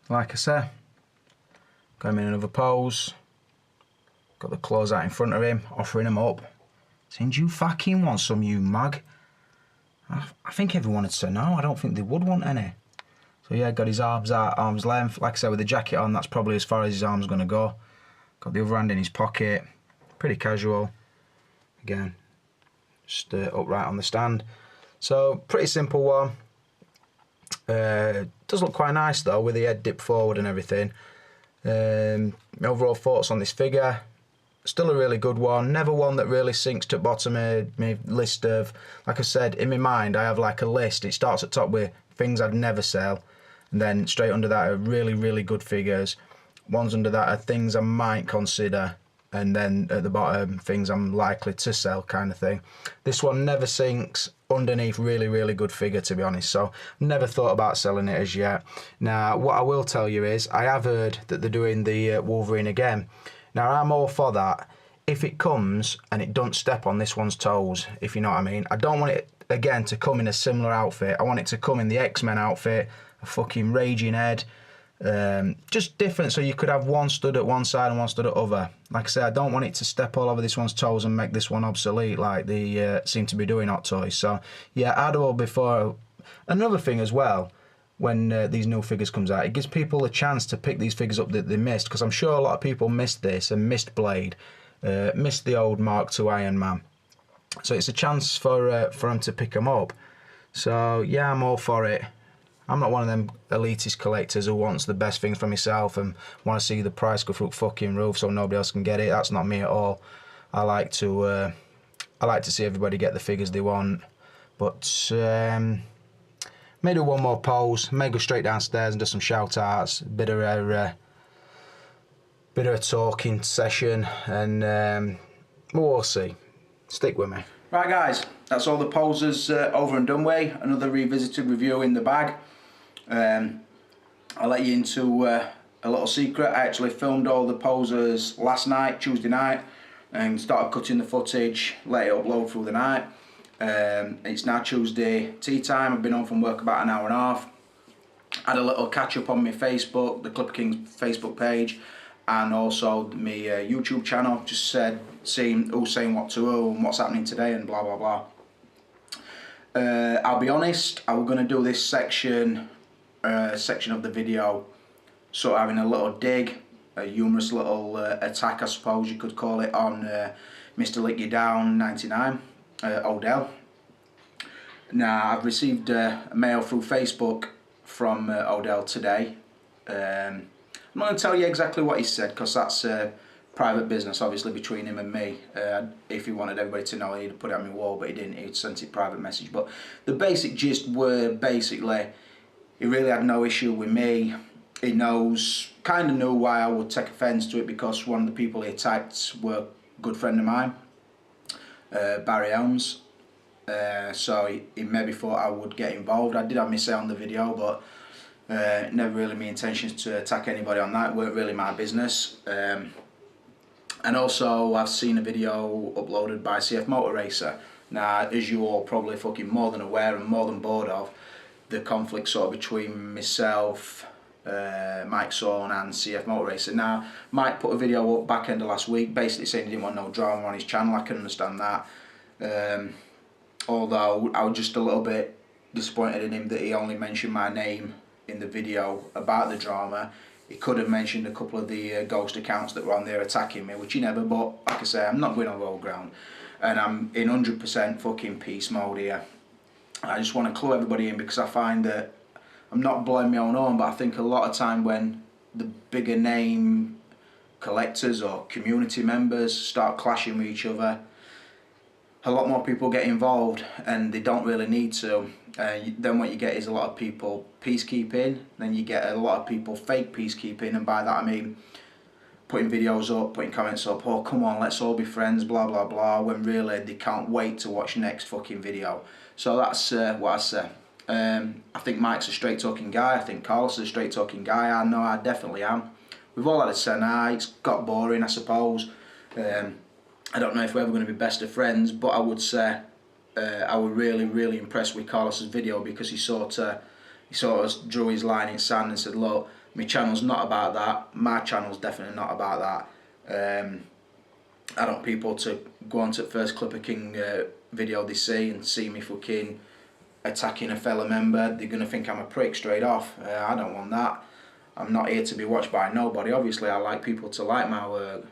like I say, got him in another pose. Got the claws out in front of him, offering him up. Saying, do you fucking want some, you mug? I think everyone would say no. I don't think they would want any. So yeah, got his arms out, arm's length. Like I said, with the jacket on, that's probably as far as his arm's going to go. Got the other hand in his pocket. Pretty casual. Again, just upright on the stand. So, pretty simple one. Does look quite nice though, with the head dipped forward and everything. My overall thoughts on this figure. Still a really good one. Never one that really sinks to the bottom of my list of, like I said, in my mind I have like a list. It starts at top with things I'd never sell, and then straight under that are really, really good figures. Ones under that are things I might consider, and then at the bottom, things I'm likely to sell kind of thing. This one never sinks underneath really, really good figure, to be honest, so never thought about selling it as yet. Now, what I will tell you is, I have heard that they're doing the Wolverine again. Now, I'm all for that, if it comes and it don't step on this one's toes, if you know what I mean. I don't want it, again, to come in a similar outfit. I want it to come in the X-Men outfit, a fucking raging head, just different, so you could have one stood at one side and one stood at other. Like I say, I don't want it to step all over this one's toes and make this one obsolete like they seem to be doing Hot Toys. So yeah, addable before. Another thing as well, when these new figures comes out, it gives people a chance to pick these figures up that they missed, because I'm sure a lot of people missed this and missed Blade, missed the old Mark II Iron Man. So it's a chance for them to pick them up. So yeah, I'm all for it. I'm not one of them elitist collectors who wants the best things for myself and want to see the price go through the fucking roof so nobody else can get it. That's not me at all. I like to see everybody get the figures they want. But may do one more pose. May go straight downstairs and do some shout outs. Bit of a talking session, and we'll see. Stick with me. Right guys, that's all the poses over and done with. Another revisited review in the bag. I'll let you into a little secret. I actually filmed all the poses last night, Tuesday night, and started cutting the footage, let it upload through the night. It's now Tuesday tea time. I've been home from work about an hour and a half. Had a little catch up on my Facebook, the Clipper Kings Facebook page, and also my YouTube channel. Just seeing who's saying what to who and what's happening today and blah blah blah. I'll be honest, I was going to do this section of the video, sort of having a little dig, a humorous little attack, I suppose you could call it, on Mr. Lick You Down 99, Odell. Now, I've received a mail through Facebook from Odell today. I'm not going to tell you exactly what he said, because that's private business, obviously, between him and me. If he wanted everybody to know, he'd put it on my wall, but he didn't. He'd sent it private message. But the basic gist were basically, he really had no issue with me. He kind of knew why I would take offence to it, because one of the people he attacked were a good friend of mine, Barry Helms. So he maybe thought I would get involved. I did have my say on the video, but never really my intentions to attack anybody on that. It weren't really my business. And also, I've seen a video uploaded by Cfmotoracer. Now, as you all probably fucking more than aware and more than bored of, the conflict sort of between myself, Mikesaun and Cfmotoracer. Now, Mike put a video up back end of last week, basically saying he didn't want no drama on his channel. I can understand that. Although I was just a little bit disappointed in him that he only mentioned my name in the video about the drama. He could have mentioned a couple of the ghost accounts that were on there attacking me, which he never, but like I say, I'm not going over old ground. And I'm in 100% fucking peace mode here. I just want to clue everybody in, because I find that I'm not blowing my own horn, but I think a lot of time when the bigger name collectors or community members start clashing with each other, a lot more people get involved, and they don't really need to. Then what you get is a lot of people peacekeeping, then you get a lot of people fake peacekeeping, and by that I mean putting videos up, putting comments up, oh come on, let's all be friends, blah blah blah, when really they can't wait to watch next fucking video. So that's what I say. I think Mike's a straight talking guy, I think Carlos is a straight talking guy, I know I definitely am. We've all had a say now, it's got boring I suppose. I don't know if we're ever going to be best of friends, but I would say I was really impressed with Carlos's video, because he sort of drew his line in sand and said, look, My channel's not about that. My channel's definitely not about that. I don't want people to go on to the first Clipper King video they see and see me fucking attacking a fellow member. They're going to think I'm a prick straight off. I don't want that. I'm not here to be watched by nobody. Obviously, I like people to like my work.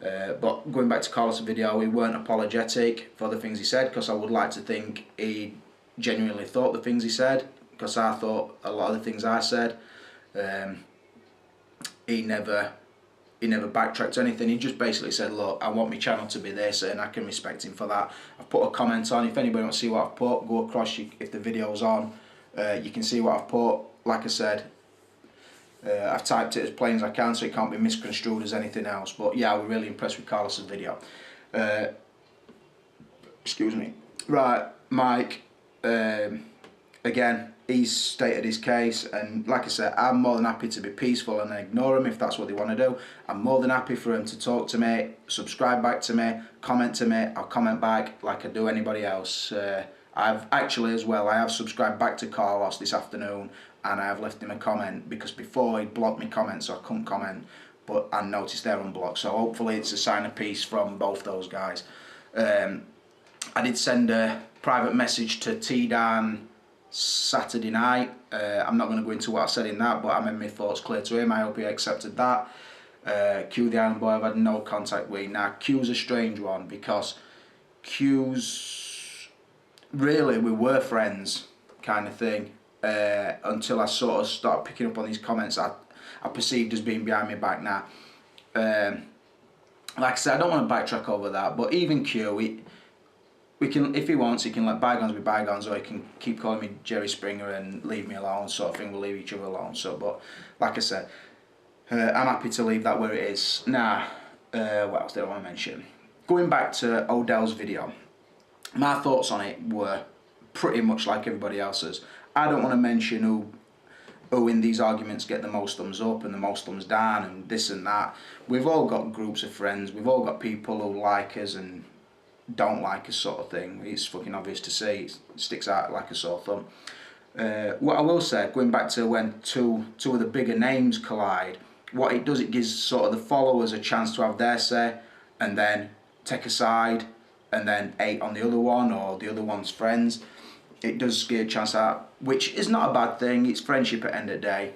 But going back to Carlos' video, he weren't apologetic for the things he said, because I would like to think he genuinely thought the things he said, because I thought a lot of the things I said. He never backtracked or anything. He just basically said, look, I want my channel to be this, and I can respect him for that. I've put a comment on. If anybody wants to see what I've put, go across. If the video's on, you can see what I've put. Like I said, I've typed it as plain as I can, so it can't be misconstrued as anything else. But yeah, I was really impressed with Carlos's video. Excuse me. Right, Mike, again, he's stated his case, and like I said, I'm more than happy to be peaceful and ignore him if that's what they want to do. I'm more than happy for him to talk to me, subscribe back to me, comment to me. I'll comment back like I do anybody else. I've actually as well, I have subscribed back to Carlos this afternoon, and I have left him a comment, because before he'd blocked me comments so I couldn't comment, but I noticed they're unblocked, so hopefully it's a sign of peace from both those guys. I did send a private message to T-Dan Saturday night. I'm not going to go into what I said in that, but I made my thoughts clear to him. I hope he accepted that. Q the Island Boy I've had no contact with. Now Q's a strange one, because Q's really, we were friends kind of thing, until I sort of started picking up on these comments I perceived as being behind my back. Now like I said, I don't want to backtrack over that, but even Q, we can, if he wants, he can let bygones be bygones, or he can keep calling me Jerry Springer and leave me alone, sort of thing. We'll leave each other alone. So, but like I said, I'm happy to leave that where it is. Now, what else did I want to mention? Going back to Odell's video, my thoughts on it were pretty much like everybody else's. I don't want to mention who in these arguments get the most thumbs up and the most thumbs down and this and that. We've all got groups of friends. We've all got people who like us and don't like us, sort of thing. It's fucking obvious to see. It sticks out like a sore thumb. What I will say, going back to when two of the bigger names collide, what it does, it gives sort of the followers a chance to have their say, and then take a side, and then hate on the other one or the other one's friends. It does give a chance out, which is not a bad thing. It's friendship at the end of the day.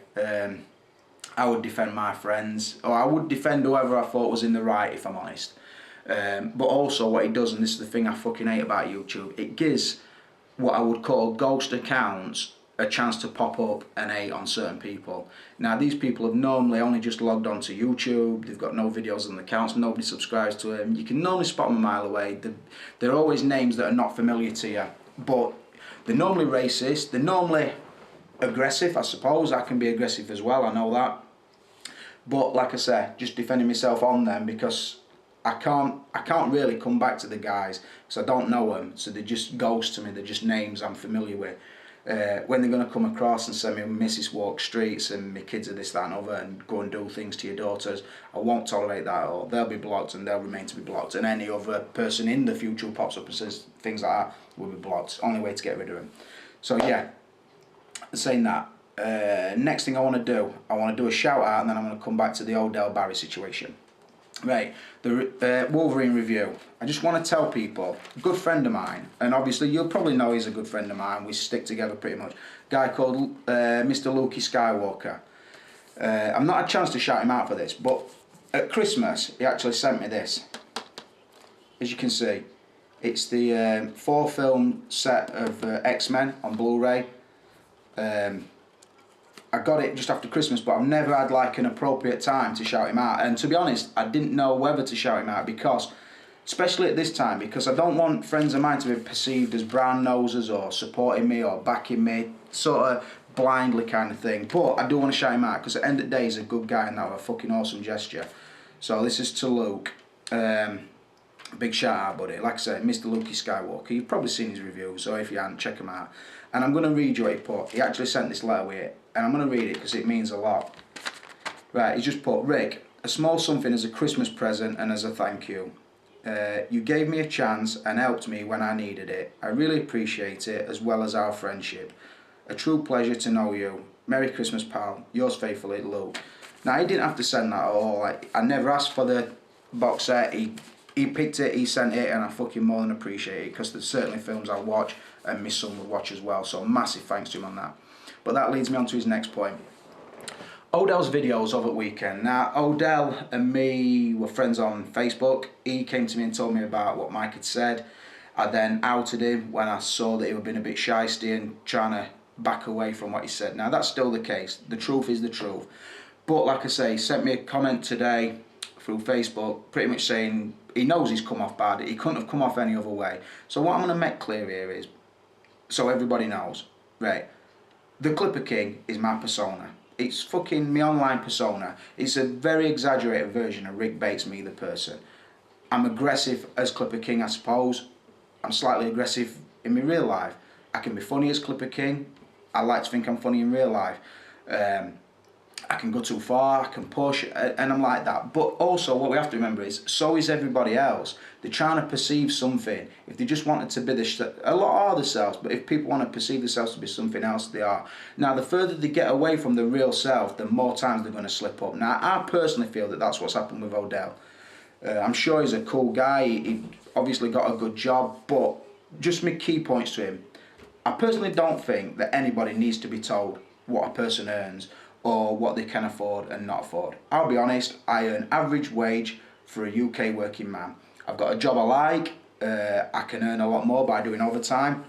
I would defend my friends, or I would defend whoever I thought was in the right, if I'm honest. But also what it does, and this is the thing I fucking hate about YouTube, it gives what I would call ghost accounts a chance to pop up and hate on certain people. Now these people have normally only just logged on to YouTube, they've got no videos on the accounts, nobody subscribes to them. You can normally spot them a mile away. They're always names that are not familiar to you, but they're normally racist, they're normally aggressive. I suppose I can be aggressive as well, I know that. But like I say, just defending myself on them, because I can't really come back to the guys because I don't know them, so they just ghost to me. They're just names I'm familiar with. When they're going to come across and say my missus walks streets and my kids are this, that and other, and go and do things to your daughters, I won't tolerate that at all. They'll be blocked, and they'll remain to be blocked, and any other person in the future who pops up and says things like that will be blocked. Only way to get rid of them. So yeah, saying that, next thing I want to do a shout out, and then I'm going to come back to the Odell Barry situation. Right, the Wolverine review. I just want to tell people, a good friend of mine, and obviously you'll probably know he's a good friend of mine, we stick together pretty much, guy called Mr. Luke Skywalker. I've not had a chance to shout him out for this, but at Christmas he actually sent me this. As you can see, it's the 4-film set of X-Men on Blu-ray. I got it just after Christmas, but I've never had like an appropriate time to shout him out. And to be honest, I didn't know whether to shout him out, because, especially at this time, because I don't want friends of mine to be perceived as brown nosers or supporting me or backing me, sort of blindly kind of thing. But I do want to shout him out, because at the end of the day, he's a good guy and that was a fucking awesome gesture. So this is to Luke. Big shout out, buddy. Like I said, Mr. Luke Skywalker. You've probably seen his review, so if you haven't, check him out. And I'm going to read you what he put. He actually sent this letter with it, and I'm going to read it because it means a lot. Right, he just put, Rick, a small something as a Christmas present and as a thank you. You gave me a chance and helped me when I needed it. I really appreciate it, as well as our friendship. A true pleasure to know you. Merry Christmas, pal. Yours faithfully, Luke. Now, he didn't have to send that at all. Like, I never asked for the box set. He picked it, he sent it, and I fucking more than appreciate it, because there's certainly films I watch and my son would watch as well. So massive thanks to him on that. But that leads me on to his next point. Odell's videos over the weekend. Now, Odell and me were friends on Facebook. He came to me and told me about what Mike had said. I then outed him when I saw that he was being a bit shysty and trying to back away from what he said. Now, that's still the case. The truth is the truth. But like I say, he sent me a comment today through Facebook pretty much saying he knows he's come off bad. He couldn't have come off any other way. So what I'm going to make clear here is, so everybody knows, right, the Clipper King is my persona. It's fucking my online persona. It's a very exaggerated version of Rick Bates, me the person. I'm aggressive as Clipper King, I suppose. I'm slightly aggressive in my real life. I can be funny as Clipper King. I like to think I'm funny in real life. I can go too far, I can push, and I'm like that. But also, what we have to remember is, so is everybody else. They're trying to perceive something. If they just wanted to be a lot are themselves, but if people want to perceive themselves to be something else, they are. Now, the further they get away from the real self, the more times they're going to slip up. Now, I personally feel that that's what's happened with Odell. I'm sure he's a cool guy. He obviously got a good job, but just my key points to him. I personally don't think that anybody needs to be told what a person earns or what they can afford and not afford. I'll be honest, I earn average wage for a UK working man. I've got a job I like, I can earn a lot more by doing overtime.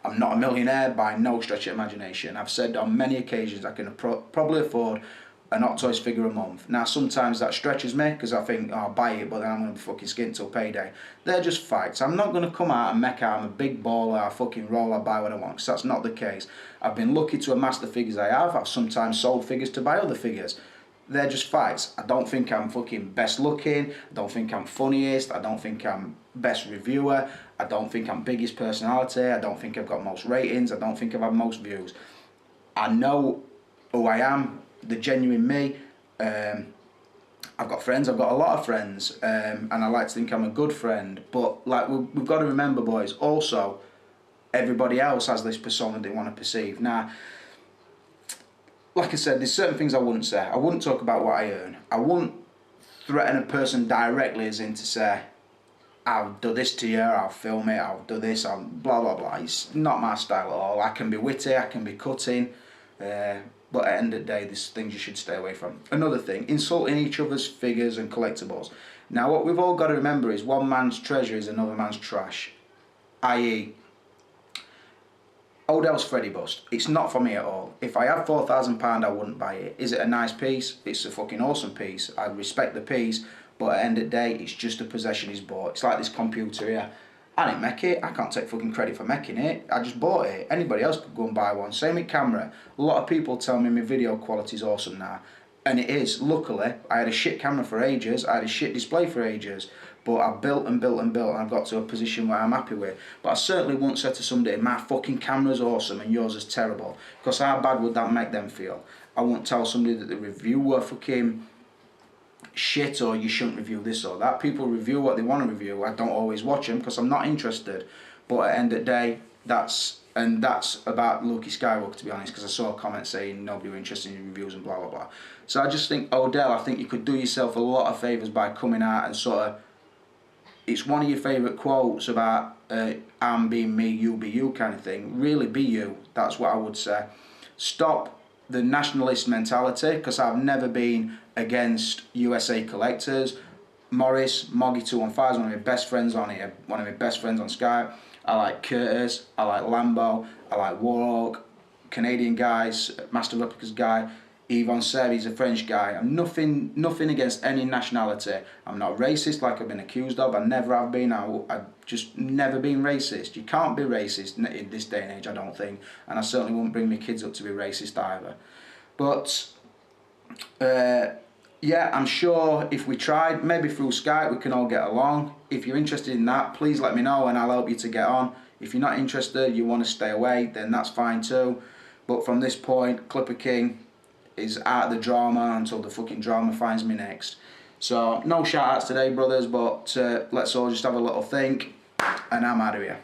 I'm not a millionaire by no stretch of imagination. I've said on many occasions I can probably afford an Octo's figure a month. Now, sometimes that stretches me because I think, oh, I'll buy it, but then I'm going to be fucking skint till payday. They're just facts. I'm not going to come out and make out I'm a big baller, I fucking roll, I buy what I want, because that's not the case. I've been lucky to amass the figures I have. I've sometimes sold figures to buy other figures. They're just facts. I don't think I'm fucking best looking. I don't think I'm funniest. I don't think I'm best reviewer. I don't think I'm biggest personality. I don't think I've got most ratings. I don't think I've had most views. I know who I am. The genuine me. I've got friends, I've got a lot of friends, and I like to think I'm a good friend, but like we've got to remember, boys, also everybody else has this persona they want to perceive. Now, like I said, there's certain things I wouldn't say. I wouldn't talk about what I earn. I wouldn't threaten a person directly as in to say, I'll do this to you, I'll film it, I'll do this, I'll blah blah blah. It's not my style at all. I can be witty, I can be cutting, but at the end of the day, there's things you should stay away from. Another thing, insulting each other's figures and collectibles. Now, what we've all got to remember is one man's treasure is another man's trash. I.e., Odell's Freddy bust. It's not for me at all. If I had £4,000, I wouldn't buy it. Is it a nice piece? It's a fucking awesome piece. I respect the piece, but at the end of the day, it's just a possession he's bought. It's like this computer here. I didn't make it. I can't take fucking credit for making it. I just bought it. Anybody else could go and buy one. Same with camera. A lot of people tell me my video quality is awesome now. And it is. Luckily, I had a shit camera for ages. I had a shit display for ages. But I've built and built and built, and I've got to a position where I'm happy with. But I certainly won't say to somebody, my fucking camera's awesome and yours is terrible. Because how bad would that make them feel? I won't tell somebody that the review were fucking shit or you shouldn't review this or that. People review what they want to review. I don't always watch them because I'm not interested. But at the end of the day, that's about Luke Skywalker, to be honest, because I saw a comment saying nobody were interested in reviews and blah blah blah. So I just think, Odell, I think you could do yourself a lot of favours by coming out and sort of, it's one of your favourite quotes about I'm being me, you be you kind of thing. Really be you. That's what I would say. Stop the nationalist mentality, because I've never been against USA collectors. Morris, Moggy215 is one of my best friends on here, one of my best friends on Skype. I like Curtis, I like Lambo, I like Warhawk, Canadian guys, Master Replicas guy, Yvonne Serre, he's a French guy. I'm nothing against any nationality. I'm not racist like I've been accused of. I never have been. I've just never been racist. You can't be racist in this day and age, I don't think. And I certainly won't bring my kids up to be racist either. But, yeah, I'm sure if we tried, maybe through Skype, we can all get along. If you're interested in that, please let me know and I'll help you to get on. If you're not interested, you want to stay away, then that's fine too. But from this point, Clipper King is out of the drama until the fucking drama finds me next. So, no shout outs today, brothers, but let's all just have a little think, and I'm out of here.